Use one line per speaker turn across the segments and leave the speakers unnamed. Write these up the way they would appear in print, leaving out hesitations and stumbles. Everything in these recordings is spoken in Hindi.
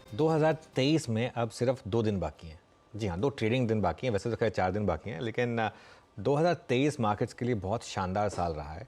2023 में अब सिर्फ 2 दिन बाकी हैं। जी हाँ, 2 ट्रेडिंग दिन बाकी हैं, वैसे तो खैर 4 दिन बाकी हैं, लेकिन 2023 मार्केट्स के लिए बहुत शानदार साल रहा है।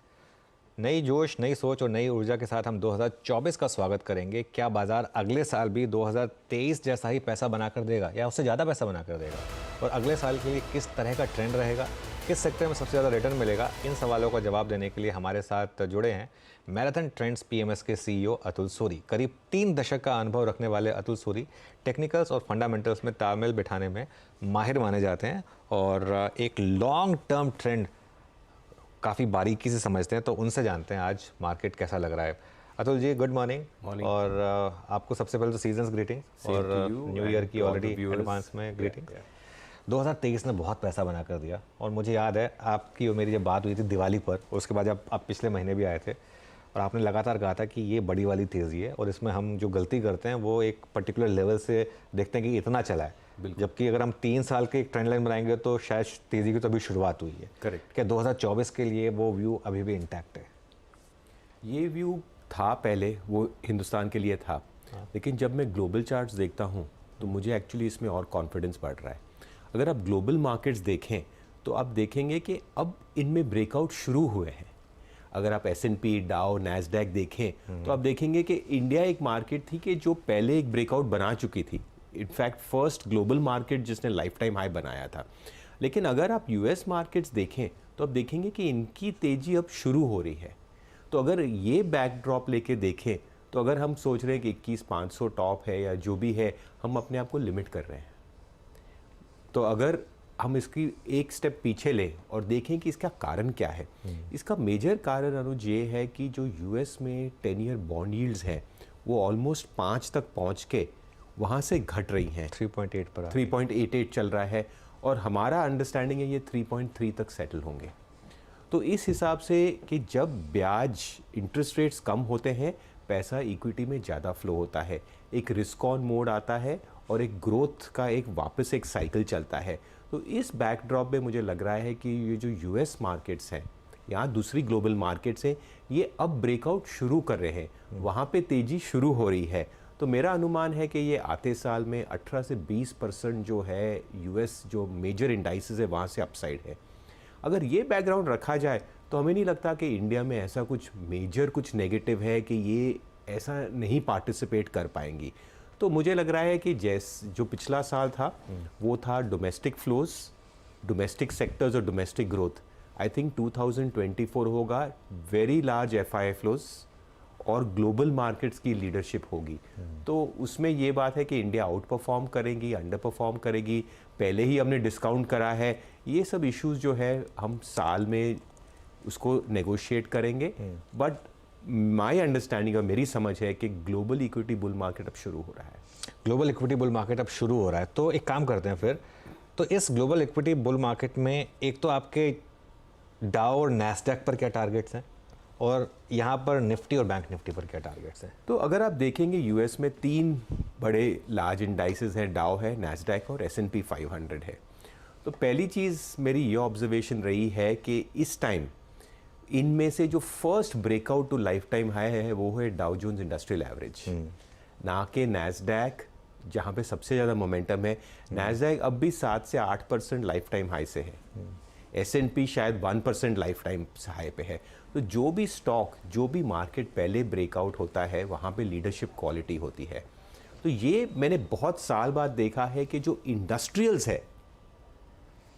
नई जोश, नई सोच और नई ऊर्जा के साथ हम 2024 का स्वागत करेंगे। क्या बाज़ार अगले साल भी 2023 जैसा ही पैसा बनाकर देगा या उससे ज़्यादा पैसा बनाकर देगा? और अगले साल के लिए किस तरह का ट्रेंड रहेगा? किस सेक्टर में सबसे ज़्यादा रिटर्न मिलेगा? इन सवालों का जवाब देने के लिए हमारे साथ जुड़े हैं मैराथन ट्रेंड्स पीएमएस के सीईओ अतुल सूरी। करीब 3 दशक का अनुभव रखने वाले अतुल सूरी टेक्निकल्स और फंडामेंटल्स में तालमेल बिठाने में माहिर माने जाते हैं और एक लॉन्ग टर्म ट्रेंड काफ़ी बारीकी से समझते हैं। तो उनसे जानते हैं आज मार्केट कैसा लग रहा है। Atul ji, good morning. और आपको सबसे पहले तो सीजन्स ग्रीटिंग्स और न्यू ईयर की ऑलरेडी एडवांस में ग्रीटिंग। 2023 ने बहुत पैसा बना कर दिया और मुझे याद है आपकी और मेरी जब बात हुई थी दिवाली पर, उसके बाद जब आप पिछले महीने भी आए थे और आपने लगातार कहा था कि ये बड़ी वाली तेज़ी है और इसमें हम जो गलती करते हैं वो एक पर्टिकुलर लेवल से देखते हैं कि इतना चला है, जबकि अगर हम 3 साल के एक ट्रेंड लाइन बनाएंगे तो शायद तेज़ी की तो अभी शुरुआत हुई है।
करेक्ट।
क्या 2024 के लिए वो व्यू अभी भी इंटैक्ट है?
ये व्यू था पहले, वो हिंदुस्तान के लिए था, लेकिन जब मैं ग्लोबल चार्ट्स देखता हूँ तो मुझे एक्चुअली इसमें और कॉन्फिडेंस बढ़ रहा है। अगर आप ग्लोबल मार्केट्स देखें तो आप देखेंगे कि अब इनमें ब्रेकआउट शुरू हुए हैं। अगर आप S&P, डाउ, नैस्डैक देखें तो आप देखेंगे कि इंडिया एक मार्केट थी कि जो पहले एक ब्रेकआउट बना चुकी थी, इनफैक्ट फर्स्ट ग्लोबल मार्केट जिसने लाइफ टाइम हाई बनाया था। लेकिन अगर आप US मार्केट्स देखें तो आप देखेंगे कि इनकी तेज़ी अब शुरू हो रही है। तो अगर ये बैकड्रॉप लेके देखें तो अगर हम सोच रहे हैं कि 21,500 टॉप है या जो भी है, हम अपने आप को लिमिट कर रहे हैं। तो अगर हम इसकी एक स्टेप पीछे लें और देखें कि इसका कारण क्या है, इसका मेजर कारण अनुज ये है कि जो US में 10 ईयर बॉन्ड यील्ड्स हैं वो ऑलमोस्ट 5 तक पहुंच के वहाँ से घट रही हैं।
3.8 पर
3.88 चल रहा है और हमारा अंडरस्टैंडिंग है ये 3.3 तक सेटल होंगे। तो इस हिसाब से कि जब ब्याज इंटरेस्ट रेट्स कम होते हैं, पैसा इक्विटी में ज़्यादा फ्लो होता है, एक रिस्क ऑन मोड आता है और एक ग्रोथ का एक वापस एक साइकिल चलता है। तो इस बैकड्रॉप में मुझे लग रहा है कि ये जो US मार्केट्स हैं या दूसरी ग्लोबल मार्केट्स हैं, ये अब ब्रेकआउट शुरू कर रहे हैं, वहाँ पे तेज़ी शुरू हो रही है। तो मेरा अनुमान है कि ये आते साल में 18 से 20% जो है US जो मेजर इंडाइसेस है वहाँ से अपसाइड है। अगर ये बैकग्राउंड रखा जाए तो हमें नहीं लगता कि इंडिया में ऐसा कुछ मेजर कुछ नेगेटिव है कि ये ऐसा नहीं पार्टिसिपेट कर पाएंगी। तो मुझे लग रहा है कि जो पिछला साल था वो था डोमेस्टिक फ्लोज, डोमेस्टिक सेक्टर्स और डोमेस्टिक ग्रोथ। आई थिंक 2024 होगा वेरी लार्ज FII फ्लोज और ग्लोबल मार्केट्स की लीडरशिप होगी। तो उसमें ये बात है कि इंडिया आउट परफॉर्म करेगी, अंडर परफॉर्म करेगी, पहले ही हमने डिस्काउंट करा है, ये सब इश्यूज जो है हम साल में उसको नेगोशिएट करेंगे। बट माय अंडरस्टैंडिंग और मेरी समझ है कि ग्लोबल इक्विटी बुल मार्केट अब शुरू हो रहा है।
ग्लोबल इक्विटी बुल मार्केट अब शुरू हो रहा है, तो एक काम करते हैं फिर। तो इस ग्लोबल इक्विटी बुल मार्केट में एक तो आपके डाउ और नैस्डैक पर क्या टारगेट्स हैं और यहाँ पर निफ्टी और बैंक निफ्टी पर क्या टारगेट्स हैं?
तो अगर आप देखेंगे US में 3 बड़े लार्ज इंडाइसेस हैं, डाउ है, नैस्डैक और S&P 500 है। तो पहली चीज़ मेरी ये ऑब्जर्वेशन रही है कि इस टाइम इनमें से जो first breakout to life time high है वो है डाउ जोन्स इंडस्ट्रियल एवरेज, ना कि नैस्डैक जहाँ पे सबसे ज़्यादा मोमेंटम है। नैस्डैक अब भी 7 से 8% लाइफ टाइम हाई से है, S&P शायद 1% लाइफ टाइम हाई पे है। तो जो भी स्टॉक, जो भी मार्केट पहले ब्रेकआउट होता है वहाँ पे लीडरशिप क्वालिटी होती है। तो ये मैंने बहुत साल बाद देखा है कि जो इंडस्ट्रियल्स है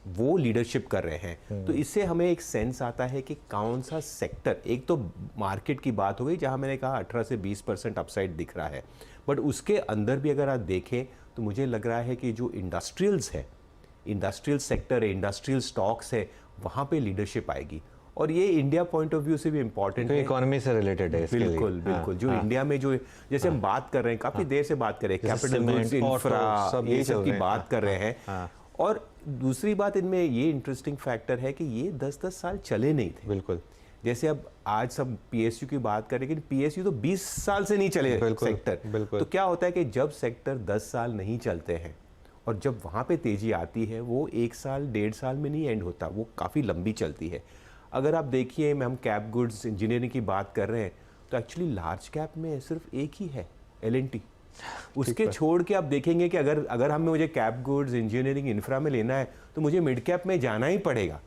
वो लीडरशिप कर रहे हैं। तो इससे हमें एक सेंस आता है कि कौन सा सेक्टर, एक तो मार्केट की बात हो गई जहां मैंने कहा 18 से 20% अपसाइड दिख रहा है, बट उसके अंदर भी अगर आप देखें तो मुझे लग रहा है कि जो इंडस्ट्रियल्स है, इंडस्ट्रियल सेक्टर है, इंडस्ट्रियल स्टॉक्स है, वहाँ पे लीडरशिप आएगी। और ये इंडिया पॉइंट ऑफ व्यू से भी इम्पॉर्टेंट है,
इकोनॉमी से रिलेटेड है इसके लिए।
बिल्कुल बिल्कुल। जो इंडिया में जो जैसे हम बात कर रहे हैं, काफ़ी देर से बात कर रहे हैं, कैपिटल गुड्स, इंफ्रा, ये सब की बात कर रहे हैं। और दूसरी बात इनमें ये इंटरेस्टिंग फैक्टर है कि ये 10-10 साल चले नहीं थे।
बिल्कुल।
जैसे अब आज सब PSU की बात करें, लेकिन PSU तो 20 साल से नहीं चले सेक्टर। तो क्या होता है कि जब सेक्टर 10 साल नहीं चलते हैं और जब वहाँ पे तेज़ी आती है वो 1 साल 1.5 साल में नहीं एंड होता, वो काफ़ी लंबी चलती है। अगर आप देखिए, हम कैप गुड्स इंजीनियरिंग की बात कर रहे हैं तो एक्चुअली लार्ज कैप में सिर्फ एक ही है, L&T। उसके छोड़ के आप देखेंगे कि अगर हमें मुझे कैप गुड्स, इंजीनियरिंग, इंफ्रा में लेना है तो मुझे मिड कैप में जाना ही पड़ेगा।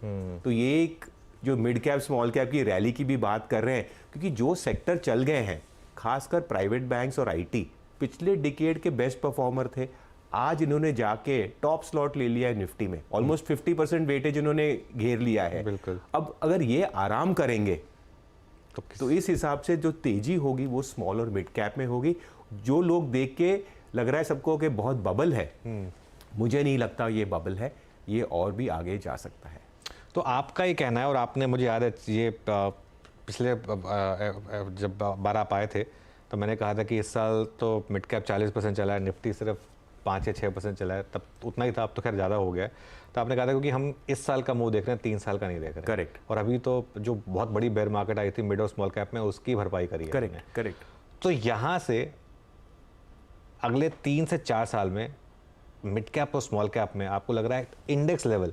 तो ये एक जो मिड कैप स्मॉल कैप की रैली की भी बात कर रहे हैं, क्योंकि जो सेक्टर चल गए हैं, खासकर प्राइवेट बैंक्स और आईटी पिछले डिकेड के बेस्ट परफॉर्मर थे, आज इन्होंने जाके टॉप स्लॉट ले लिया है निफ्टी में, ऑलमोस्ट 50% वेटेज इन्होंने घेर लिया है।
बिल्कुल।
अब अगर ये आराम करेंगे तो इस हिसाब से जो तेजी होगी वो स्मॉल और मिड कैप में होगी। जो लोग देख के लग रहा है सबको कि बहुत बबल है, मुझे नहीं लगता ये बबल है, ये और भी आगे जा सकता है।
तो आपका ये कहना है, और आपने, मुझे याद है ये पिछले जब बार आप आए थे तो मैंने कहा था कि इस साल तो मिड कैप 40% चला है, निफ्टी सिर्फ 5 या 6% चला है, तब उतना ही था, अब तो खैर ज़्यादा हो गया है। तो आपने कहा था क्योंकि हम इस साल का मूव देख रहे हैं, 3 साल का नहीं देख रहे हैं।
करेक्ट।
और अभी तो जो बहुत बड़ी बेयर मार्केट आई थी मिड और स्मॉल कैप में, उसकी भरपाई करी है।
करेक्ट।
तो यहाँ से अगले 3 से 4 साल में मिड कैप और स्मॉल कैप में आपको लग रहा है इंडेक्स लेवल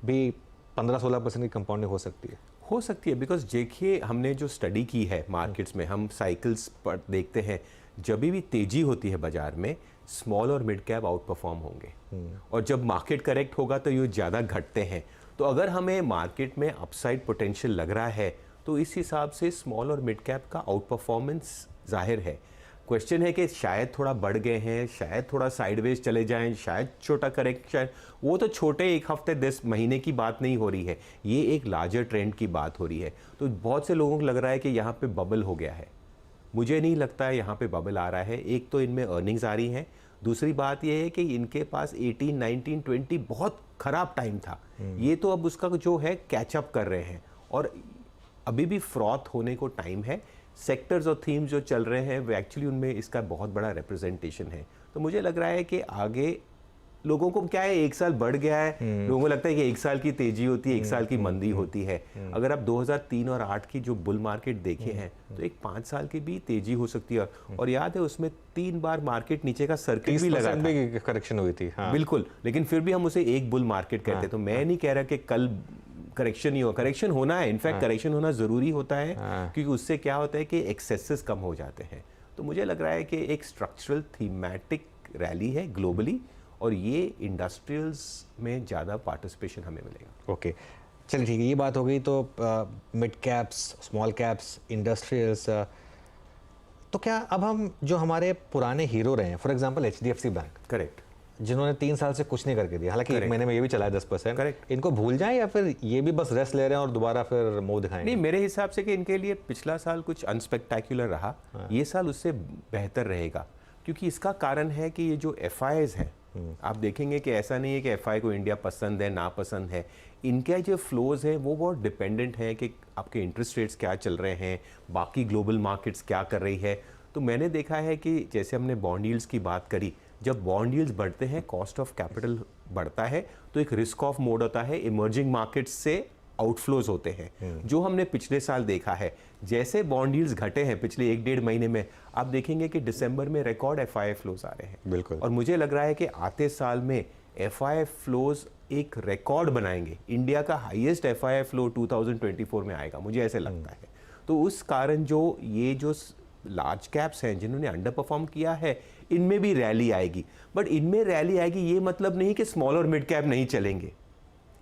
भी 15-16% की कंपाउंडिंग हो सकती है?
बिकॉज देखिए हमने जो स्टडी की है मार्केट्स में, हम साइकिल्स पर देखते हैं, जब भी तेजी होती है बाजार में स्मॉल और मिड कैप आउट परफॉर्म होंगे, और जब मार्केट करेक्ट होगा तो ये ज़्यादा घटते हैं। तो अगर हमें मार्केट में अपसाइड पोटेंशियल लग रहा है तो इस हिसाब से स्मॉल और मिड कैप का आउट परफॉर्मेंस जाहिर है। क्वेश्चन है कि शायद थोड़ा बढ़ गए हैं, शायद थोड़ा साइडवेज चले जाएं, शायद छोटा करेक्शन, वो तो छोटे 1 हफ्ते 10 महीने की बात नहीं हो रही है, ये एक लार्जर ट्रेंड की बात हो रही है। तो बहुत से लोगों को लग रहा है कि यहाँ पे बबल हो गया है, मुझे नहीं लगता है यहाँ पे बबल आ रहा है। एक तो इनमें अर्निंग्स आ रही हैं, दूसरी बात ये है कि इनके पास 18, 19, 20 बहुत ख़राब टाइम था, ये तो अब उसका जो है कैचअप कर रहे हैं, और अभी भी फ्रॉथ होने को टाइम है। सेक्टर्स और थीम्स जो चल रहे हैं वो एक्चुअली उनमें इसका बहुत बड़ा रिप्रेजेंटेशन है। तो मुझे लग रहा है कि आगे लोगों को क्या है, 1 साल बढ़ गया है, लोगों को लगता है कि 1 साल की तेजी होती है, 1 साल की मंदी होती है। अगर आप 2003 और 8 की जो बुल मार्केट देखे हैं तो एक 5 साल की भी तेजी हो सकती है। और याद है उसमें 3 बार मार्केट नीचे का सर्किट भी लगा था,
करेक्शन हुई थी। हाँ।
बिल्कुल, लेकिन फिर भी हम उसे एक बुल मार्केट कहते हैं। तो मैं नहीं कह रहा कि कल करेक्शन ही हो, करेक्शन होना है, इनफैक्ट करेक्शन होना ज़रूरी होता है, क्योंकि उससे क्या होता है कि एक्सेसेस कम हो जाते हैं। तो मुझे लग रहा है कि एक स्ट्रक्चरल थीमेटिक रैली है ग्लोबली, और ये इंडस्ट्रियल्स में ज़्यादा पार्टिसिपेशन हमें मिलेगा।
ओके, चलिए ठीक है, ये बात हो गई। तो mid caps, small caps, industrials, तो क्या अब हम जो हमारे पुराने हीरो रहे हैं, for example HDFC bank,
correct,
जिन्होंने 3 साल से कुछ नहीं करके दिया, हालांकि 1 महीने में ये भी चला है 10%,
करेक्ट,
इनको भूल जाएं या फिर ये भी बस रेस्ट ले रहे हैं और दोबारा फिर मुंह दिखाएंगे?
नहीं, मेरे हिसाब से कि इनके लिए पिछला साल कुछ अनस्पेक्टेक्युलर रहा, ये साल उससे बेहतर रहेगा, क्योंकि इसका कारण है कि ये जो FIs हैं, आप देखेंगे कि ऐसा नहीं है कि FI को इंडिया पसंद है ना पसंद है, इनके जो फ्लोज हैं वो बहुत डिपेंडेंट है कि आपके इंटरेस्ट रेट्स क्या चल रहे हैं, बाकी ग्लोबल मार्केट्स क्या कर रही है। तो मैंने देखा है कि जैसे हमने बॉन्ड यील्ड्स की बात करी, जब बॉन्ड यील्ड्स बढ़ते हैं कॉस्ट ऑफ कैपिटल बढ़ता है, तो एक रिस्क ऑफ मोड होता है, इमर्जिंग मार्केट्स से आउटफ्लोज होते हैं, जो हमने पिछले साल देखा है। जैसे बॉन्ड यील्ड्स घटे हैं पिछले 1-1.5 महीने में, आप देखेंगे कि दिसंबर में रिकॉर्ड FI फ्लोज आ रहे हैं।
बिल्कुल।
और मुझे लग रहा है कि आते साल में FI फ्लोज एक रिकॉर्ड बनाएंगे, इंडिया का हाईएस्ट FI फ्लो 2024 में आएगा, मुझे ऐसे लगता है। तो उस कारण जो ये जो लार्ज कैप्स हैं जिन्होंने अंडर परफॉर्म किया है, इनमें भी रैली आएगी, बट इनमें रैली आएगी ये मतलब नहीं कि स्मॉल और मिड कैप नहीं चलेंगे।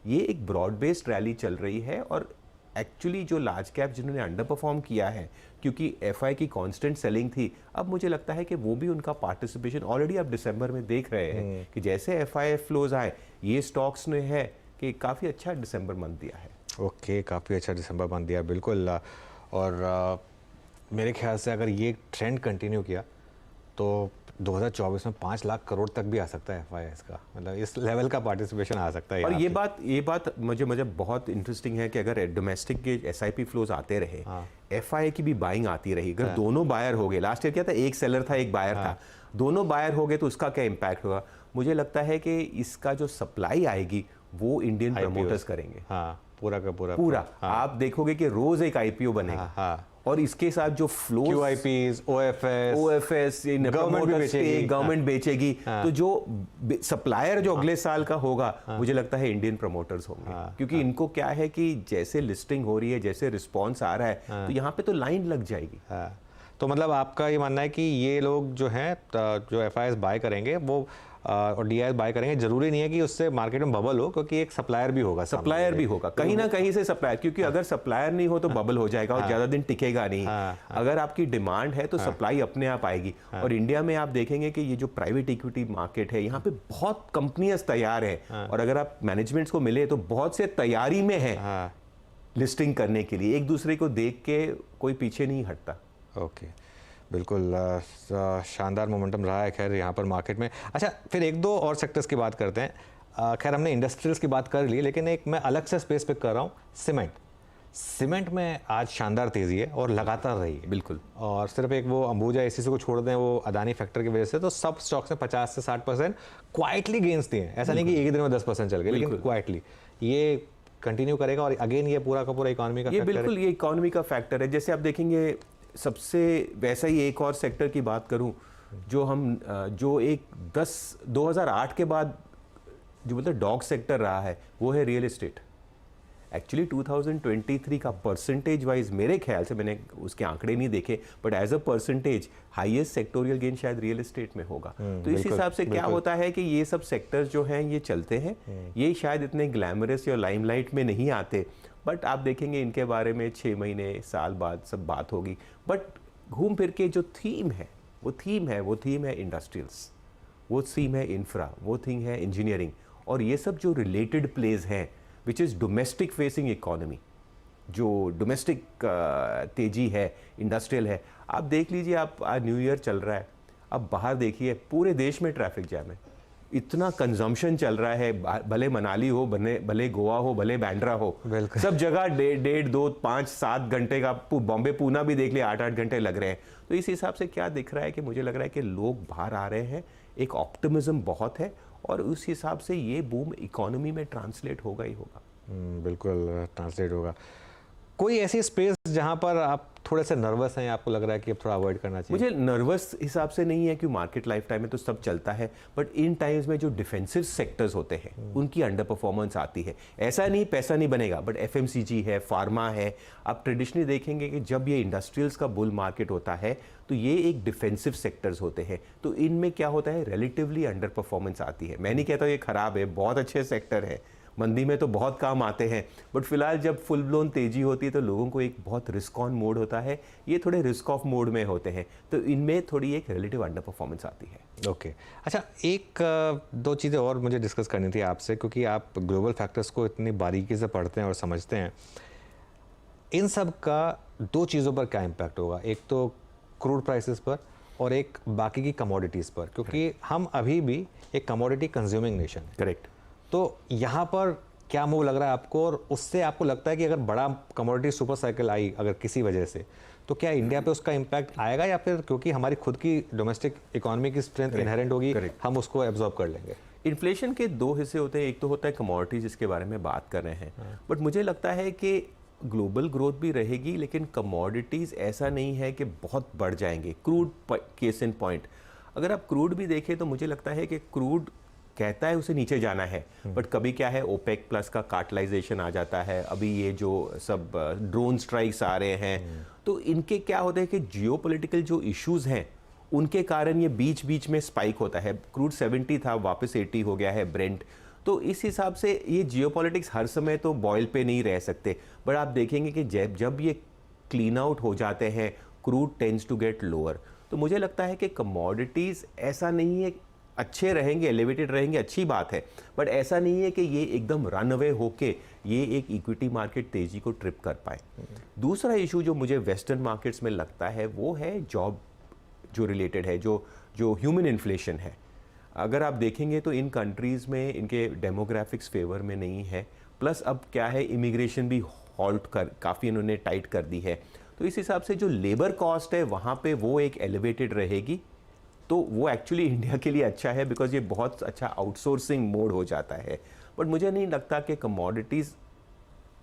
ये एक ब्रॉड बेस्ड रैली चल रही है, और एक्चुअली जो लार्ज कैप जिन्होंने अंडर परफॉर्म किया है क्योंकि FI की कांस्टेंट सेलिंग थी, अब मुझे लगता है कि वो भी उनका पार्टिसिपेशन ऑलरेडी आप दिसंबर में देख रहे हैं कि जैसे FI फ्लोज आए, ये स्टॉक्स ने है कि काफ़ी अच्छा दिसंबर मंथ दिया है।
ओके, काफ़ी अच्छा दिसंबर मंथ दिया, बिल्कुल। और मेरे ख्याल से अगर ये ट्रेंड कंटिन्यू किया तो 2024 में 5 लाख करोड़ तक भी आ सकता है FIs का, मतलब इस लेवल का पार्टिसिपेशन आ सकता है।
और ये बात मुझे बहुत इंटरेस्टिंग है कि अगर डोमेस्टिक के SIP फ्लोज आते रहे, FI की भी बाइंग आती रही, अगर दोनों बायर हो गए, लास्ट ईयर क्या था, एक सेलर था एक बायर था, दोनों बायर हो गए तो उसका क्या इम्पैक्ट होगा? मुझे लगता है कि इसका जो सप्लाई आएगी वो इंडियन प्रमोटर्स करेंगे।
हाँ, पूरा का पूरा।
आप देखोगे कि रोज एक IPO बनेगा, और इसके साथ जो फ्लो
QIPs, OFS
गवर्नमेंट बेचेगी, तो जो सप्लायर जो अगले साल का होगा, मुझे लगता है इंडियन प्रमोटर्स होंगे, क्योंकि इनको क्या है कि जैसे लिस्टिंग हो रही है, जैसे रिस्पॉन्स आ रहा है, तो यहाँ पे तो लाइन लग जाएगी।
तो मतलब आपका ये मानना है कि ये लोग जो हैं जो एफआईआईज बाय करेंगे वो और डीआईएस बाय करेंगे, जरूरी नहीं है कि उससे मार्केट में बबल हो, क्योंकि एक सप्लायर भी होगा,
सप्लायर भी होगा कहीं ना कहीं से सप्लायर, क्योंकि अगर सप्लायर नहीं हो तो बबल हो जाएगा और ज़्यादा दिन टिकेगा नहीं। अगर आपकी डिमांड है तो सप्लाई अपने आप आएगी। और इंडिया में आप देखेंगे कि ये जो प्राइवेट इक्विटी मार्केट है, यहाँ पे बहुत कंपनियां तैयार हैं, और अगर आप मैनेजमेंट्स को मिले तो बहुत से तैयारी में है लिस्टिंग करने के लिए, एक दूसरे को देख के कोई पीछे नहीं हटता।
ओके, बिल्कुल शानदार मोमेंटम रहा है खैर यहाँ पर मार्केट में। अच्छा, फिर एक दो और सेक्टर्स की बात करते हैं। खैर हमने इंडस्ट्रियल्स की बात कर ली, लेकिन एक मैं अलग से स्पेस पिक कर रहा हूँ, सीमेंट में आज शानदार तेज़ी है और लगातार रही है।
बिल्कुल।
और सिर्फ एक वो अंबुजा एसीसी को छोड़ दें, वो अदानी फैक्टर की वजह से, तो सब स्टॉक्स में 50 से 60% क्वाइटली गेंस दिए हैं। ऐसा नहीं कि एक ही दिन में 10% चल गए, लेकिन क्वाइटली ये कंटिन्यू करेगा। और अगेन ये पूरा का पूरा इकोनॉमी का फैक्टर है।
बिल्कुल, ये इकोनॉमी का फैक्टर है। जैसे आप देखेंगे, सबसे वैसा ही एक और सेक्टर की बात करूं, जो एक 2008 के बाद जो बोलते डॉग सेक्टर रहा है, वो है रियल एस्टेट। एक्चुअली 2023 का परसेंटेज वाइज मेरे ख्याल से, मैंने उसके आंकड़े नहीं देखे, but as a percentage highest sectoral gain शायद रियल एस्टेट में होगा। तो इस हिसाब से क्या होता है कि ये सब सेक्टर्स जो हैं ये चलते हैं, ये शायद इतने ग्लैमरस या लाइमलाइट में नहीं आते, बट आप देखेंगे इनके बारे में 6 महीने साल बाद सब बात होगी। बट घूम फिर के जो थीम है वो थीम है इंडस्ट्रियल्स, वो थीम है इंफ्रा, वो थीम है इंजीनियरिंग, और ये सब जो रिलेटेड प्लेज हैं which is domestic facing economy, जो डोमेस्टिक तेजी है, इंडस्ट्रियल है। आप देख लीजिए, आप आज न्यू ईयर चल रहा है, अब बाहर देखिए पूरे देश में ट्रैफिक जैम है, इतना कंजम्पशन चल रहा है, भले मनाली हो, भले गोवा हो, भले बैंड्रा हो, सब जगह 1.5, 2, 5, 7 घंटे का, बॉम्बे पूना भी देख लिया 8-8 घंटे लग रहे हैं। तो इस हिसाब से क्या दिख रहा है कि मुझे लग रहा है कि लोग बाहर आ रहे हैं, एक ऑप्टिमिज्म बहुत है, और उस हिसाब से ये बूम इकोनॉमी में ट्रांसलेट होगा ही होगा।
बिल्कुल ट्रांसलेट होगा। कोई ऐसी स्पेस जहां पर आप थोड़े से नर्वस हैं, आपको लग रहा है कि अब थोड़ा अवॉइड करना चाहिए?
मुझे नर्वस हिसाब से नहीं है, कि मार्केट लाइफ टाइम में तो सब चलता है, बट इन टाइम्स में जो डिफेंसिव सेक्टर्स होते हैं उनकी अंडर परफॉर्मेंस आती है। ऐसा नहीं पैसा नहीं बनेगा, बट एफएमसीजी है, फार्मा है, आप ट्रेडिशनली देखेंगे कि जब ये इंडस्ट्रियल्स का बुल मार्केट होता है तो ये एक डिफेंसिव सेक्टर्स होते हैं, तो इनमें क्या होता है, रिलेटिवली अंडर परफॉर्मेंस आती है। मैं नहीं कहता ये खराब है, बहुत अच्छे सेक्टर है, मंदी में तो बहुत काम आते हैं, बट फिलहाल जब फुल ब्लोन तेजी होती है तो लोगों को एक बहुत रिस्क ऑन मोड होता है, ये थोड़े रिस्क ऑफ मोड में होते हैं, तो इनमें थोड़ी एक रिलेटिव अंडर परफॉर्मेंस आती है।
ओके अच्छा, एक दो चीज़ें और मुझे डिस्कस करनी थी आपसे, क्योंकि आप ग्लोबल फैक्टर्स को इतनी बारीकी से पढ़ते हैं और समझते हैं। इन सब का दो चीज़ों पर क्या इम्पैक्ट होगा, एक तो क्रूड प्राइसेस पर और एक बाकी की कमोडिटीज़ पर, क्योंकि हम अभी भी एक कमोडिटी कंज्यूमिंग नेशन है।
करेक्ट।
तो यहाँ पर क्या मूव लग रहा है आपको, और उससे आपको लगता है कि अगर बड़ा कमोडिटी सुपर साइकिल आई अगर किसी वजह से, तो क्या इंडिया पे उसका इम्पैक्ट आएगा, या फिर क्योंकि हमारी खुद की डोमेस्टिक इकोनॉमी की स्ट्रेंथ इनहेरेंट होगी, हम उसको एब्जॉर्ब कर लेंगे?
इन्फ्लेशन के दो हिस्से होते हैं, एक तो होता है कमोडिटीज, जिसके बारे में बात कर रहे हैं, बट मुझे लगता है कि ग्लोबल ग्रोथ भी रहेगी, लेकिन कमोडिटीज़ ऐसा नहीं है कि बहुत बढ़ जाएंगे। क्रूड केस इन पॉइंट, अगर आप क्रूड भी देखें तो मुझे लगता है कि क्रूड कहता है उसे नीचे जाना है, बट कभी क्या है, ओपेक प्लस का कार्टलाइजेशन आ जाता है, अभी ये जो सब ड्रोन स्ट्राइक्स आ रहे हैं, तो इनके क्या होता है कि जियोपॉलिटिकल जो इश्यूज हैं उनके कारण ये बीच बीच में स्पाइक होता है। क्रूड 70 था, वापस 80 हो गया है ब्रेंट, तो इस हिसाब से ये जियोपॉलिटिक्स हर समय तो बॉयल पे नहीं रह सकते, बट आप देखेंगे कि जब ये क्लीन आउट हो जाते हैं, crude tends to get lower. तो मुझे लगता है कि कमोडिटीज़ ऐसा नहीं है, अच्छे रहेंगे, एलिवेटेड रहेंगे, अच्छी बात है, बट ऐसा नहीं है कि ये एकदम रन अवे होके ये एक इक्विटी मार्केट तेजी को ट्रिप कर पाए। दूसरा इशू जो मुझे वेस्टर्न मार्केट्स में लगता है वो है जॉब जो रिलेटेड है, जो ह्यूमन इन्फ्लेशन है। अगर आप देखेंगे तो इन कंट्रीज़ में इनके डेमोग्राफिक्स फेवर में नहीं है, प्लस अब क्या है, इमिग्रेशन भी हॉल्ट कर काफ़ी इन्होंने टाइट कर दी है, तो इस हिसाब से जो लेबर कॉस्ट है वहाँ पे वो एक एलिवेटेड रहेगी, तो वो एक्चुअली इंडिया के लिए अच्छा है, बिकॉज ये बहुत अच्छा आउटसोर्सिंग मोड हो जाता है। बट मुझे नहीं लगता कि कमोडिटीज़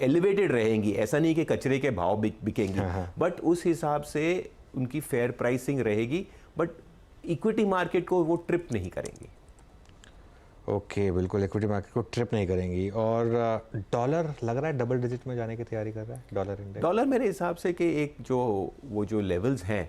एलिवेटेड रहेंगी, ऐसा नहीं कि कचरे के भाव बिकेंगी, बट उस हिसाब से उनकी फेयर प्राइसिंग रहेगी, बट इक्विटी मार्केट को वो ट्रिप नहीं करेंगी। ओके, बिल्कुल इक्विटी मार्केट को ट्रिप नहीं करेंगी। और डॉलर लग रहा है डबल डिजिट में जाने की तैयारी कर रहा है, डॉलर इंडेक्स।
डॉलर मेरे हिसाब से कि एक जो लेवल्स हैं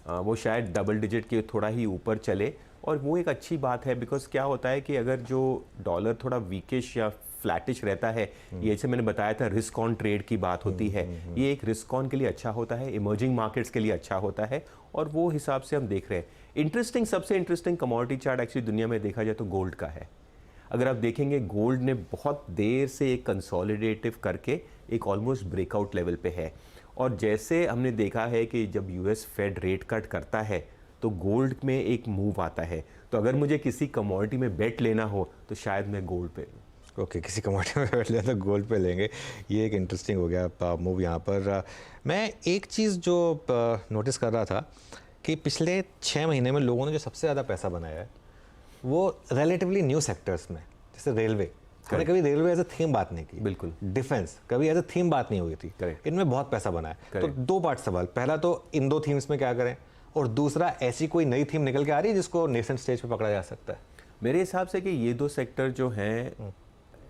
वो शायद डबल डिजिट के थोड़ा ही ऊपर चले, और वो एक अच्छी बात है बिकॉज क्या होता है कि अगर जो डॉलर थोड़ा वीकिश या फ्लैटिश रहता है, ये जैसे मैंने बताया था रिस्क ऑन ट्रेड की बात होती है, ये एक रिस्क ऑन के लिए अच्छा होता है, इमर्जिंग मार्केट्स के लिए अच्छा होता है, और वो हिसाब से हम देख रहे हैं। इंटरेस्टिंग, सबसे इंटरेस्टिंग कमोडिटी चार्ट एक्चुअली दुनिया में देखा जाए तो गोल्ड का है। अगर आप देखेंगे गोल्ड ने बहुत देर से एक कंसोलिडेटिव करके एक ऑलमोस्ट ब्रेकआउट लेवल पे है, और जैसे हमने देखा है कि जब यूएस फेड रेट कट करता है तो गोल्ड में एक मूव आता है। तो अगर मुझे किसी कमोडिटी में बेट लेना हो तो शायद मैं गोल्ड पे लूँ।
ओके, किसी कमोडिटी में बैठ लिया तो गोल्ड पे लेंगे, ये एक इंटरेस्टिंग हो गया मूव यहाँ पर। मैं एक चीज़ जो नोटिस कर रहा था कि पिछले 6 महीने में लोगों ने जो सबसे ज़्यादा पैसा बनाया है वो रिलेटिवली न्यू सेक्टर्स में, जैसे रेलवे, हमने कभी रेलवे एज ए थीम बात नहीं की,
बिल्कुल।
डिफेंस कभी एज ए थीम बात नहीं हुई थी,
Correct.
इनमें बहुत पैसा बना है। तो
Correct.
2 पार्ट सवाल, पहला तो इन 2 थीम्स में क्या करें, और दूसरा ऐसी कोई नई थीम निकल के आ रही है जिसको नेशनल स्टेज पे पकड़ा जा सकता है?
मेरे हिसाब से कि ये 2 सेक्टर जो हैं,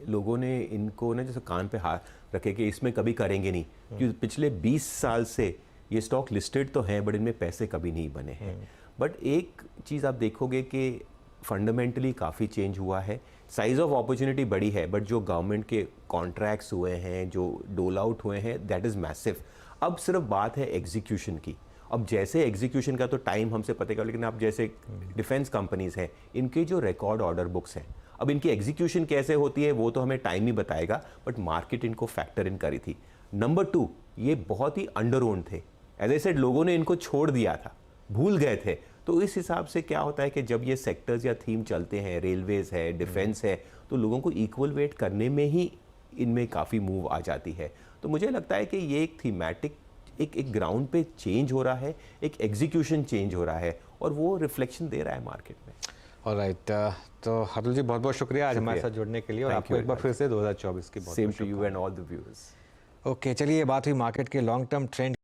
लोगों ने इनको ना जैसे कान पे हाथ रखे कि इसमें कभी करेंगे नहीं, क्योंकि पिछले 20 साल से ये स्टॉक लिस्टेड तो हैं बट इनमें पैसे कभी नहीं बने हैं। बट एक चीज़ आप देखोगे कि फंडामेंटली काफ़ी चेंज हुआ है, साइज़ ऑफ अपॉर्चुनिटी बड़ी है, बट जो गवर्नमेंट के कॉन्ट्रैक्ट्स हुए हैं, जो डोल आउट हुए हैं, दैट इज़ मैसिव। अब सिर्फ बात है एग्जीक्यूशन की। अब जैसे एग्जीक्यूशन का तो टाइम हमसे पता है, लेकिन अब जैसे डिफेंस कंपनीज़ हैं, इनके जो रिकॉर्ड ऑर्डर बुक्स हैं, अब इनकी एग्जीक्यूशन कैसे होती है वो तो हमें टाइम ही बताएगा, बट मार्केट इनको फैक्टर इन करी थी। नंबर 2, ये बहुत ही अंडर ओन्ड थे, एज आई सेड, लोगों ने इनको छोड़ दिया था, भूल गए थे। तो इस हिसाब से क्या होता है कि जब ये सेक्टर्स या थीम चलते हैं, रेलवेज है, डिफेंस है, तो लोगों को इक्वल वेट करने में ही इनमें काफ़ी मूव आ जाती है। तो मुझे लगता है कि ये एक थीमेटिक एक ग्राउंड पे चेंज हो रहा है, एक एग्जीक्यूशन चेंज हो रहा है, और वो रिफ्लेक्शन दे रहा है मार्केट में।
ऑलराइट, तो अतुल जी बहुत बहुत शुक्रिया आज हमारे साथ जुड़ने के लिए, और आपको एक बार फिर से 2024 की बहुत
same to you and all the viewers.
Okay, चलिए बात हुई मार्केट के लॉन्ग टर्म ट्रेंड